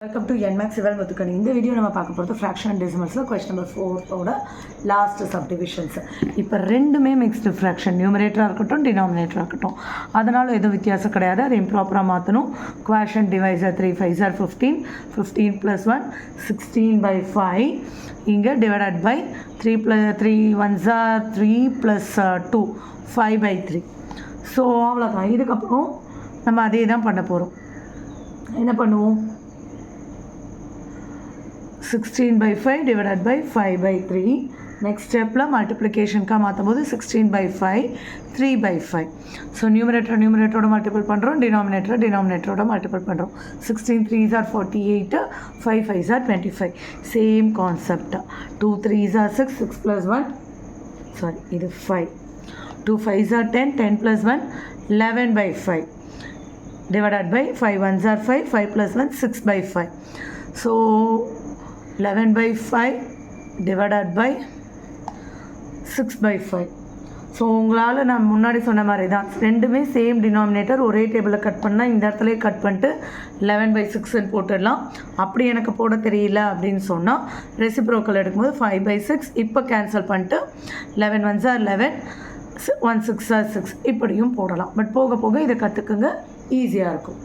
Welcome to NMAX Civil Muthukani. In this video, we will talk about fraction and decimals. Question number 4 last subdivisions. இப்போ ரெண்டுமே mixed fraction, numerator இருக்கட்டும் denominator இருக்கட்டும். அதனால எதுவும் வித்தியாசம் கிடையாது. அது இம்ப்ராப்பரா மாத்தணும். Quotient divisor 3 5s are 15, 15 plus 1 16/5. இங்க divided by 3 1s are 3 plus 2 5/3. So அவ்வளோதான். இதுக்கப்புறம் நம்ம அதே தான் பண்ண போகிறோம். என்ன பண்ணுவோம்? 16/5 divided by 5/3. Next step la multiplication ka maathambodhu 16/5 3/5. So numerator oda multiple pandrom, denominator oda multiple pandrom. 16 3s are 48, 5 5s are 25. Same concept. 2 3s are 6, 6 plus 1 sorry idu 5. 2 5s are 10, 10 plus 1 11/5 divided by 5 1s are 5, 5 plus 1 6/5. So 11/5 divided by 6/5. So உங்களால் நான் முன்னாடி சொன்ன மாதிரி தான் ரெண்டுமே same denominator ஒரே டேபிளில் cut பண்ணால் இந்த இடத்துல கட் பண்ணிட்டு 11/6ன்னு போட்டுடலாம். அப்படி எனக்கு போட தெரியல அப்படின்னு சொன்னால் ரெசிப்ரோக்கல் எடுக்கும்போது 5/6 இப்போ கேன்சல் பண்ணிட்டு 11 1s are 11, 1 6 are 6 இப்படியும் போடலாம். பட் போக போக இதை கற்றுக்குங்க, ஈஸியாக இருக்கும்.